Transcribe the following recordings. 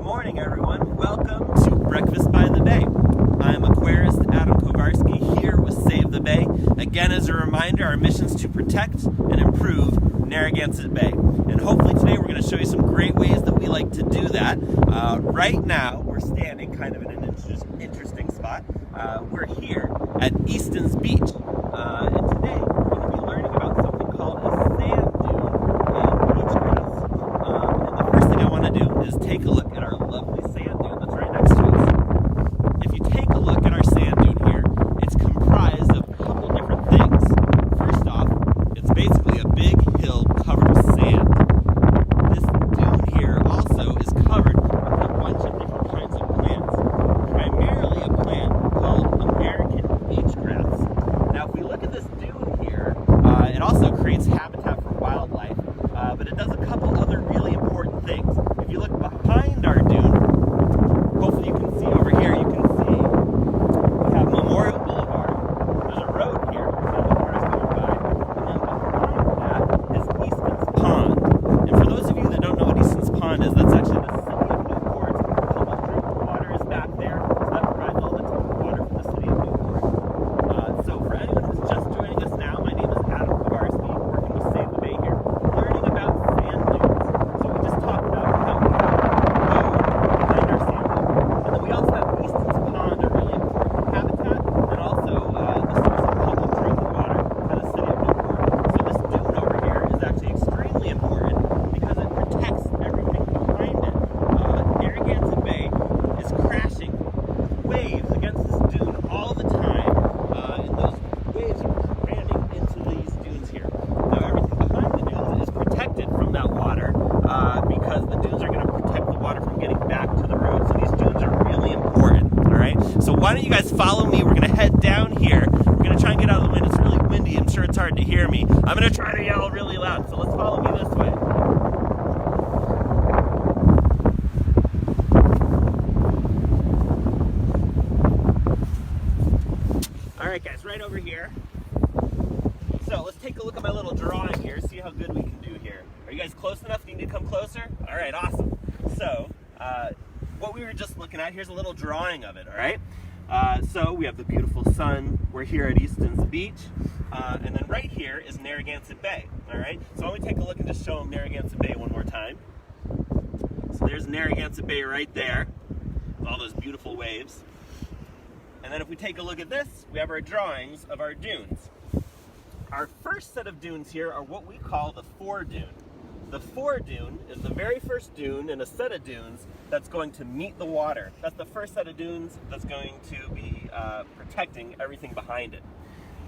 morning, everyone. Welcome to Breakfast by the Bay. I'm aquarist Adam Kowarski here with Save the Bay. Again, as a reminder, our mission is to protect and improve Narragansett Bay. And hopefully today we're going to show you some great ways that we like to do that. Right now, we're standing kind of in an interesting spot. We're here at Easton's Beach. And today we're going to be learning about something called a sand dune and beach grass. And the first thing I want to do is take a look at our lovely sand dune that's right next to us. If you take a look at our sand dune here, it's comprised of a couple different things. First off, it's basically a big hill covered with sand. This dune here also is covered with a bunch of different kinds of plants, primarily a plant called American beach grass. Now, if we look at this dune here, it also creates habitat for wildlife, but it does a couple other really important things. If you look behind our dune, hopefully you can see over here, you can see we have Memorial Boulevard. There's a road here, so the cars going by, and then behind that is Easton's Pond. And for those of you that don't know what Easton's Pond is, that's actually the city of Newport's public drinking water is back there, so that provides all the water for the city of Newport. So for anyone who's just joining us now, my name is Adam Kowarski, working with Save the Bay here, learning about sand dunes. So we just talked about how we have a road behind our sand dune. And then we also have Easton's Pond, a really important habitat, and also the source of public drinking water for the city of Newport. So this dune over here is actually extremely important because it protects everything behind it. Narragansett Bay is crashing waves against this dune all the time, and those waves are ramming into these dunes here. Now everything behind the dunes is protected from that water because the dunes are going to protect the water from getting back to the road. So these dunes are really important, all right? So why don't you guys follow me? We're going to head down here. We're going to try and get out of the wind. It's really windy. I'm sure it's hard to hear me. I'm going to try to yell really loud, so let's follow me this way. All right, guys, right over here. So let's take a look at my little drawing here, see how good we can do here. Are you guys close enough? Do you need to come closer? All right, awesome. So what we were just looking at, here's a little drawing of it, all right? So we have the beautiful sun. We're here at Easton's Beach. And then right here is Narragansett Bay, all right? So why don't we take a look and just show them Narragansett Bay one more time. So there's Narragansett Bay right there, with all those beautiful waves. And then if we take a look at this, we have our drawings of our dunes. Our first set of dunes here are what we call the foredune. The foredune is the very first dune in a set of dunes that's going to meet the water. That's the first set of dunes that's going to be protecting everything behind it.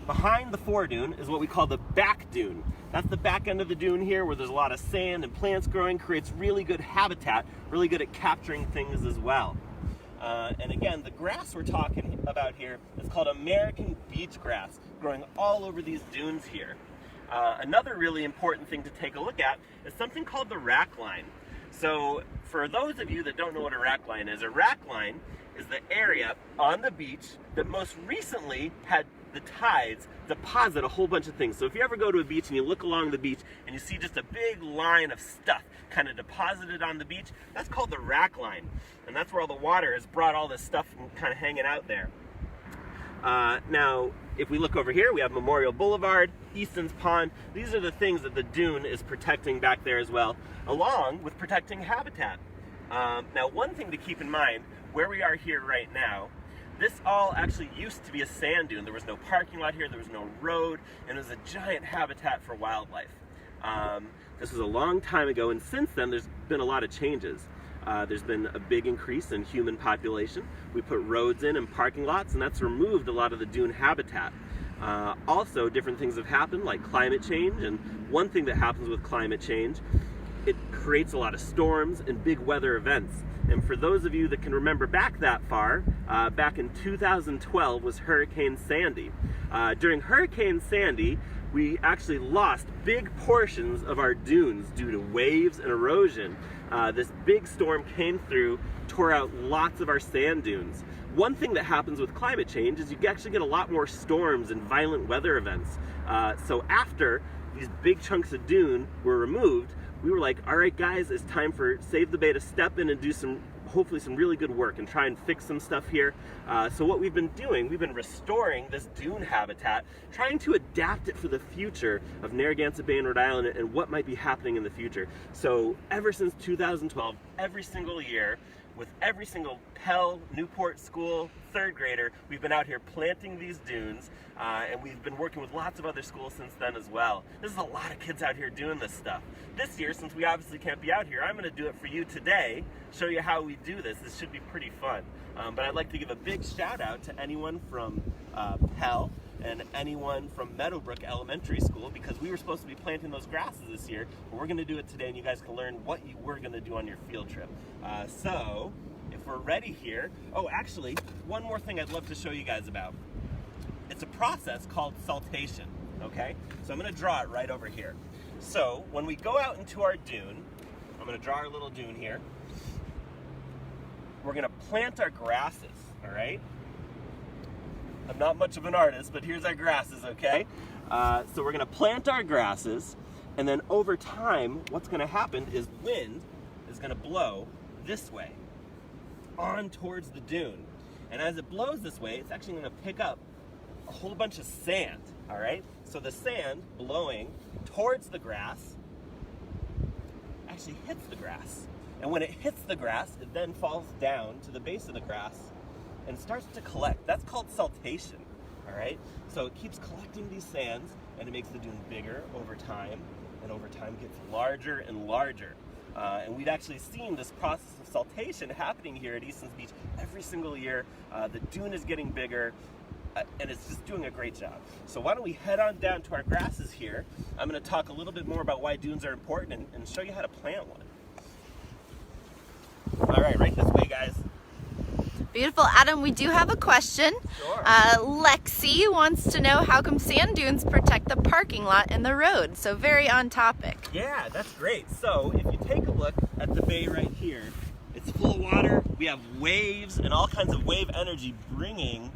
Behind the foredune is what we call the back dune. That's the back end of the dune here where there's a lot of sand and plants growing, creates really good habitat, really good at capturing things as well. And again, the grass we're talking about here is called American beach grass, growing all over these dunes here. Another really important thing to take a look at is something called the rack line. So for those of you that don't know what a rack line is the area on the beach that most recently had the tides deposit a whole bunch of things. So if you ever go to a beach and you look along the beach and you see just a big line of stuff kind of deposited on the beach, that's called the rack line. And that's where all the water has brought all this stuff and kind of hanging out there. Now, if we look over here, we have Memorial Boulevard, Easton's Pond. These are the things that the dune is protecting back there as well, along with protecting habitat. Now, one thing to keep in mind, where we are here right now, this all actually used to be a sand dune. There was no parking lot here, there was no road, and it was a giant habitat for wildlife. This was a long time ago, and since then there's been a lot of changes. There's been a big increase in human population. We put roads in and parking lots, and that's removed a lot of the dune habitat. Also, different things have happened, like climate change, and one thing that happens with climate change, it creates a lot of storms and big weather events. And for those of you that can remember back that far, back in 2012 was Hurricane Sandy. During Hurricane Sandy, we actually lost big portions of our dunes due to waves and erosion. This big storm came through, tore out lots of our sand dunes. One thing that happens with climate change is you actually get a lot more storms and violent weather events. So after these big chunks of dune were removed, we were like, all right guys, it's time for Save the Bay to step in and do some hopefully some really good work and try and fix some stuff here. So what we've been doing, we've been restoring this dune habitat, trying to adapt it for the future of Narragansett Bay and Rhode Island and what might be happening in the future. So ever since 2012, every single year, with every single Pell, Newport school, third grader, we've been out here planting these dunes, and we've been working with lots of other schools since then as well. There's a lot of kids out here doing this stuff. This year, since we obviously can't be out here, I'm going to do it for you today, show you how we do this. This should be pretty fun. But I'd like to give a big shout out to anyone from Pell and anyone from Meadowbrook Elementary School, because we were supposed to be planting those grasses this year, but we're going to do it today and you guys can learn what you were going to do on your field trip. So if we're ready here, oh actually, one more thing I'd love to show you guys about. It's a process called saltation, okay? So I'm going to draw it right over here. So when we go out into our dune, I'm going to draw our little dune here, we're going to plant our grasses, all right? I'm not much of an artist, but here's our grasses, okay? So we're gonna plant our grasses, and then over time, what's gonna happen is wind is gonna blow this way, on towards the dune. And as it blows this way, it's actually gonna pick up a whole bunch of sand, all right? So the sand blowing towards the grass actually hits the grass. And when it hits the grass, it then falls down to the base of the grass and starts to collect. That's called saltation, all right? So it keeps collecting these sands, and it makes the dune bigger over time, and over time gets larger and larger. And we've actually seen this process of saltation happening here at Easton's Beach every single year. The dune is getting bigger, and it's just doing a great job. So why don't we head on down to our grasses here. I'm gonna talk a little bit more about why dunes are important and show you how to plant one. All right this way, guys. Beautiful. Adam, we do have a question. Sure. Lexi wants to know how come sand dunes protect the parking lot and the road. So very on topic. Yeah, that's great. So if you take a look at the bay right here, it's full of water. We have waves and all kinds of wave energy bringing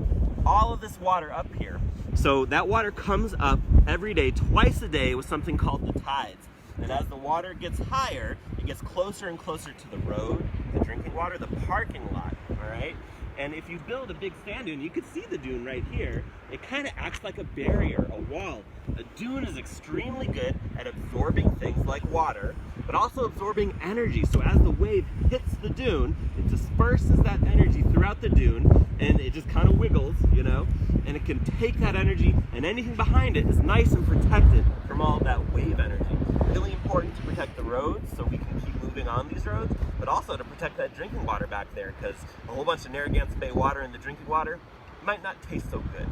all of this water up here. So that water comes up every day, twice a day, with something called the tides. And as the water gets higher, it gets closer and closer to the road, the drinking water, the parking lot, all right? And if you build a big sand dune, you can see the dune right here. It kind of acts like a barrier, a wall. A dune is extremely good at absorbing things like water, but also absorbing energy. So as the wave hits the dune, it disperses that energy throughout the dune, and it just kind of wiggles, you know? And it can take that energy, and anything behind it is nice and protected from all of that wave energy. Really important to protect the roads so we can keep moving on these roads, but also to protect that drinking water back there, because a whole bunch of Narragansett Bay water in the drinking water might not taste so good.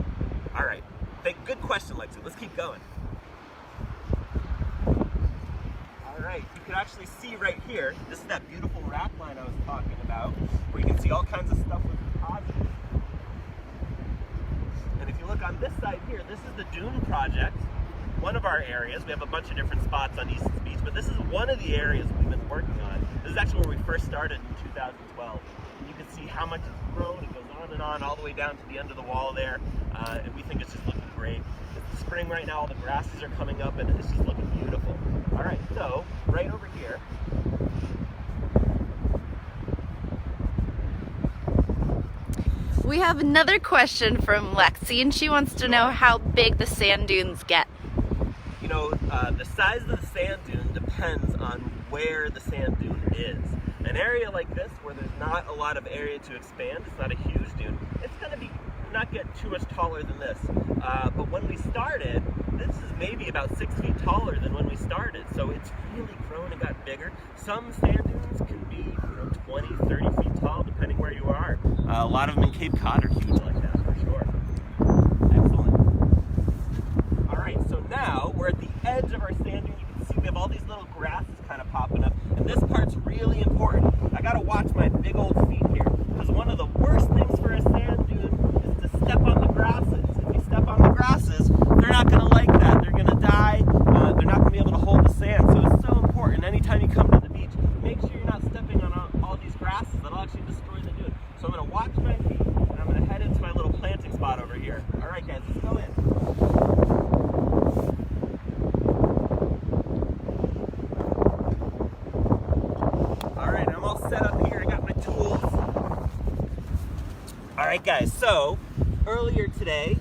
All right, good question, Lexi. Let's keep going. All right, you can actually see right here, this is that beautiful rack line I was talking about, where you can see all kinds of stuff with deposits. And if you look on this side here, this is the Dune project. One of our areas. We have a bunch of different spots on Easton's Beach, but this is one of the areas we've been working on. This is actually where we first started in 2012. And you can see how much it's grown. It goes on and on all the way down to the end of the wall there, and we think it's just looking great. It's spring right now, all the grasses are coming up, and it's just looking beautiful. All right, so right over here, we have another question from Lexi, and she wants to know how big the sand dunes get. You know, the size of the sand dune depends on where the sand dune is. An area like this, where there's not a lot of area to expand, it's not a huge dune, it's going to not get too much taller than this. But when we started, this is maybe about 6 feet taller than when we started, so it's really grown and got bigger. Some sand dunes can be 20, 30 feet tall, depending where you are. A lot of them in Cape Cod are huge like that, for sure. Excellent. All right, so now we're at the edge of our sand dune. You can see we have all these little grasses kind of popping up, and this part's really important. I gotta watch my big old feet here, because one of the worst things for a sand dune is to step on the grasses. If you step on the grasses, they're not gonna like that. They're gonna die. They're not gonna be able to hold the sand. So it's so important. Anytime you come to the beach, make sure you're not stepping on all these grasses. That'll actually destroy the dune. So I'm gonna watch my feet, and I'm gonna head into my little planting spot over here. All right, guys, let's go in. All right, I'm all set up here. I got my tools. right, guys, so earlier today,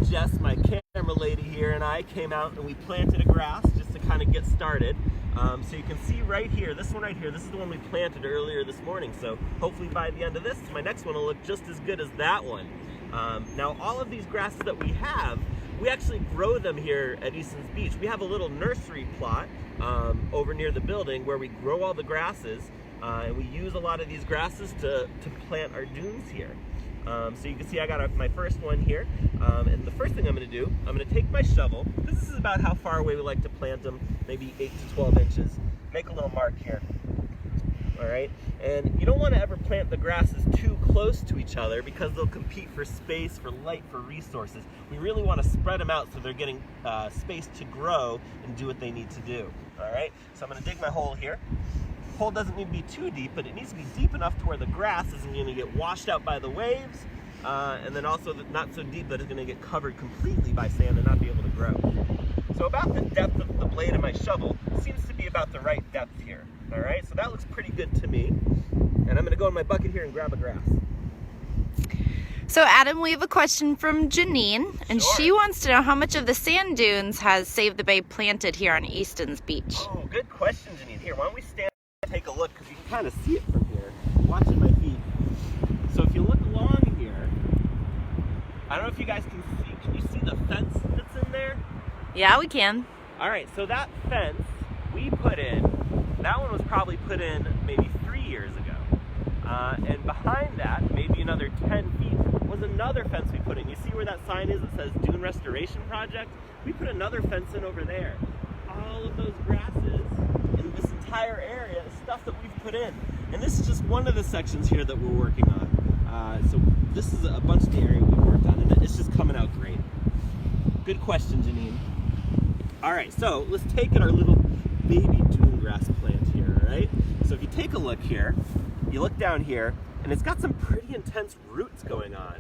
Jess, my camera lady here, and I came out and we planted a grass just to kind of get started. So you can see right here, this one right here, this is the one we planted earlier this morning. So hopefully by the end of this, my next one will look just as good as that one. Now all of these grasses that we have, we actually grow them here at Easton's Beach. We have a little nursery plot over near the building where we grow all the grasses, and we use a lot of these grasses to plant our dunes here. So you can see I got my first one here, and the first thing I'm going to do, I'm going to take my shovel, because this is about how far away we like to plant them, maybe 8 to 12 inches. Make a little mark here. All right, and you don't want to ever plant the grasses too close to each other because they'll compete for space, for light, for resources. We really want to spread them out so they're getting space to grow and do what they need to do. All right, so I'm going to dig my hole here. The hole doesn't need to be too deep, but it needs to be deep enough to where the grass isn't going to get washed out by the waves, and then also not so deep that it's going to get covered completely by sand and not be able to grow. So about the depth of the blade of my shovel seems to be about the right depth here. All right, so that looks pretty good to me. And I'm going to go in my bucket here and grab a grass. So Adam, we have a question from Janine, and Sure. she wants to know how much of the sand dunes has Save the Bay planted here on Easton's Beach. Oh, good question, Janine. Here, why don't we stand and take a look, because you can kind of see it from here, watching my feet. So if you look along here, I don't know if you guys can you see the fence that's in there? Yeah, we can. All right, so that fence we put in, that one was probably put in maybe 3 years ago. And behind that, maybe another 10 feet, was another fence we put in. You see where that sign is that says Dune Restoration Project? We put another fence in over there. All of those grasses in this entire area is stuff that we've put in. And this is just one of the sections here that we're working on. So this is a bunch of the area we've worked on, and it's just coming out great. Good question, Janine. All right, so let's take our little baby dune grass plant here, all right? So if you take a look here, you look down here, and it's got some pretty intense roots going on.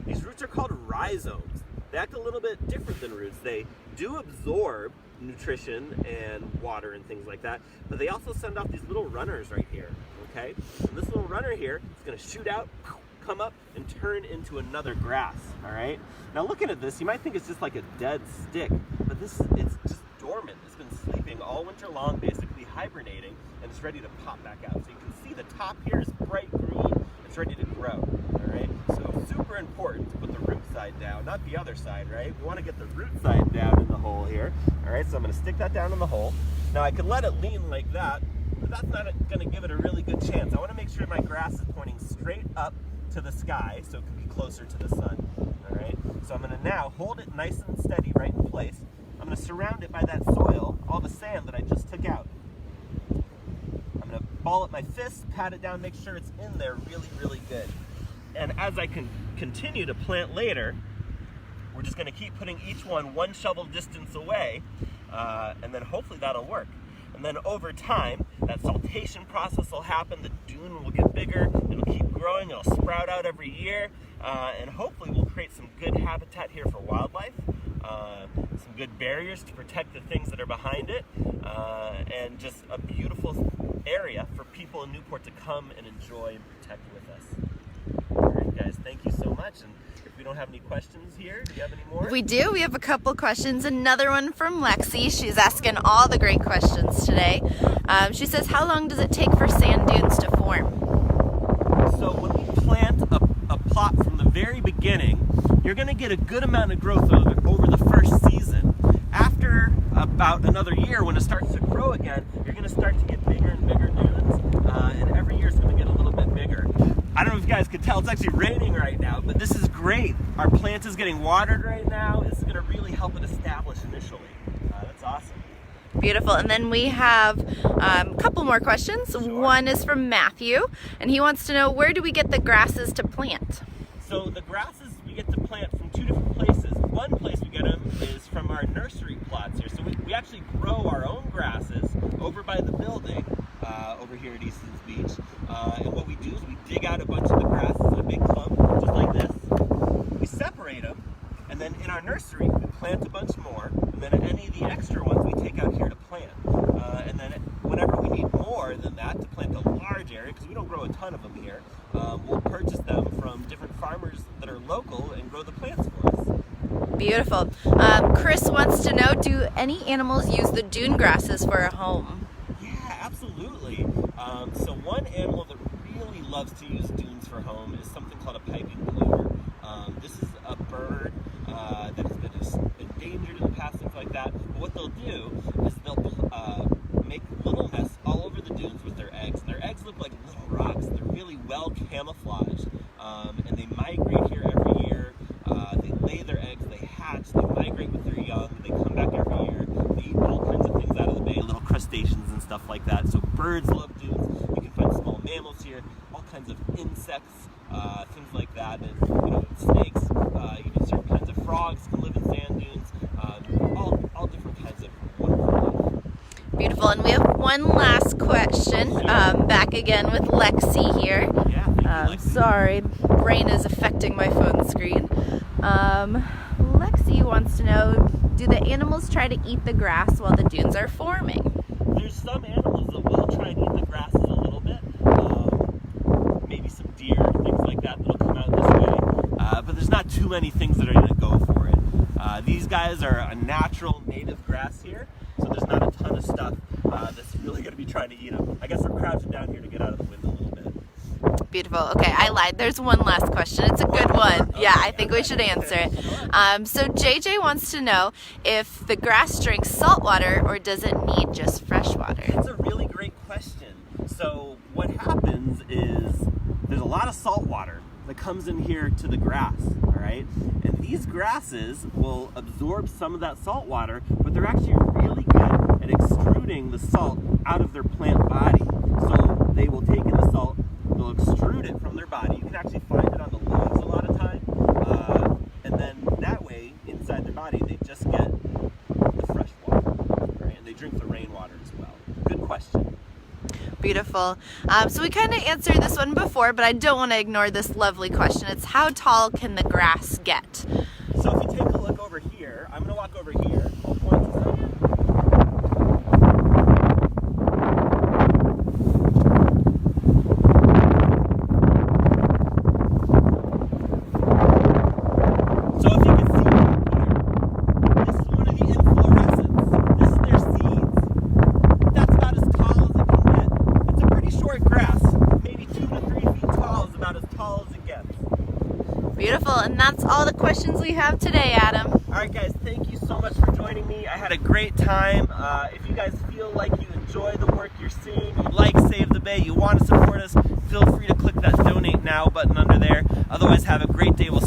These roots are called rhizomes. They act a little bit different than roots. They do absorb nutrition and water and things like that, but they also send off these little runners right here, okay? And this little runner here is gonna shoot out, come up, and turn into another grass, all right? Now looking at this, you might think it's just like a dead stick, but it's just dormant. It's been sleeping all winter long, basically hibernating, and it's ready to pop back out. So you can see the top here is bright green. It's ready to grow, all right? So super important to put the root side down, not the other side, right? We want to get the root side down in the hole here, all right? So I'm going to stick that down in the hole. Now I could let it lean like that, but that's not going to give it a really good chance. I want to make sure my grass is pointing straight up to the sky so it can be closer to the sun, all right? So I'm going to now hold it nice and steady right in place. I'm going to surround it by that soil, all the sand that I just took out. I'm going to ball up my fist, pat it down, make sure it's in there really, really good. And as I can continue to plant later, we're just going to keep putting each one shovel distance away, and then hopefully that'll work. And then over time, that saltation process will happen, the dune will get bigger, it'll keep growing, it'll sprout out every year, and hopefully we'll create some good habitat here for wildlife, some good barriers to protect the things that are behind it, and just a beautiful area for people in Newport to come and enjoy and protect with us. All right, guys, thank you so much. And if we don't have any questions here, do you have any more? We do. We have a couple questions. Another one from Lexi. She's asking all the great questions today. She says, how long does it take for sand dunes to form? So when we plant a plot from the very beginning, you're going to get a good amount of growth over the first season. After about another year, when it starts to grow again, you're going to start to get bigger and bigger dunes, and every year it's going to get a little bit bigger. I don't know if you guys can tell, it's actually raining right now, but this is great. Our plant is getting watered right now. This is going to really help it establish initially. That's awesome. Beautiful. And then we have a couple more questions. Sure. One is from Matthew, and he wants to know, where do we get the grasses to plant? So the grasses we get to plant from two different places. One place we get them is from our nursery plots here. So we actually grow our own grasses over by the building over here at Easton's Beach. And what we do is we dig out a bunch of the grasses in a big clump, just like this. We separate them, and then in our nursery we plant a bunch more, and then any of the extra ones we take out here to plant. And then whenever we need more than that to plant a large area, because we don't grow a ton of them here, we'll purchase them from different farmers that are local and grow the plants for us. Beautiful. Chris wants to know, do any animals use the dune grasses for a home? Yeah, absolutely. So one animal that really loves to use dunes for home is something called a piping plover. This is a bird that has been endangered in the past, things like that. But what they'll do is they'll make little nests all over the dunes with their eggs. And their eggs look like little rocks. They're really well camouflaged, and they migrate here every year. They lay their eggs, they hatch, they migrate with their young, they come back every year. They eat all kinds of things out of the bay, little crustaceans and stuff like that. So birds love dunes. You can find small mammals here, all kinds of insects, things like that, and snakes. Even certain kinds of frogs can live in sand dunes. All different kinds of wonderful life. Beautiful. And we have one last question. Back again with Lexi here. Yeah, thank you, Lexi. Sorry, rain is affecting my phone screen. Lexi wants to know, do the animals try to eat the grass while the dunes are forming? There's some animals that will try and eat the grasses a little bit. Maybe some deer, things like that that'll come out this way. But there's not too many things that are going to go for it. These guys are a natural native grass here, so there's not a ton of stuff that's really going to be trying to eat them. I guess we're crouching down here to get out of the wind a little bit. Beautiful. Okay, I lied. There's one last question. It's a good one. Yeah, I think we should answer it. So JJ wants to know if the grass drinks salt water or does it need just fresh water? That's a really great question. So what happens is there's a lot of salt water that comes in here to the grass, all right? And these grasses will absorb some of that salt water, but they're actually really good at extruding the salt out of their plant body. So they will take in the salt, they'll extrude it from their body. You can actually find it on the leaves a lot of time. And then that way, inside their body, they just get the fresh water, right? And they drink the rainwater as well. Good question. Beautiful. So we kind of answered this one before, but I don't want to ignore this lovely question. It's how tall can the grass get? So if you take a look over here, I'm going to walk over here. I'll point this out. So if you can see right here, this is one of the inflorescents. This is their seeds. That's about as tall as it can get. It's a pretty short grass. Maybe 2 to 3 feet tall is about as tall as it gets. Beautiful. And that's all the questions we have today, Adam. All right, guys, thank you so much for joining me. I had a great time. If you guys feel like you enjoy the work you're seeing, you like Save the Bay, you want to support us, feel free to click that Donate Now button under there. Otherwise, have a great day. We'll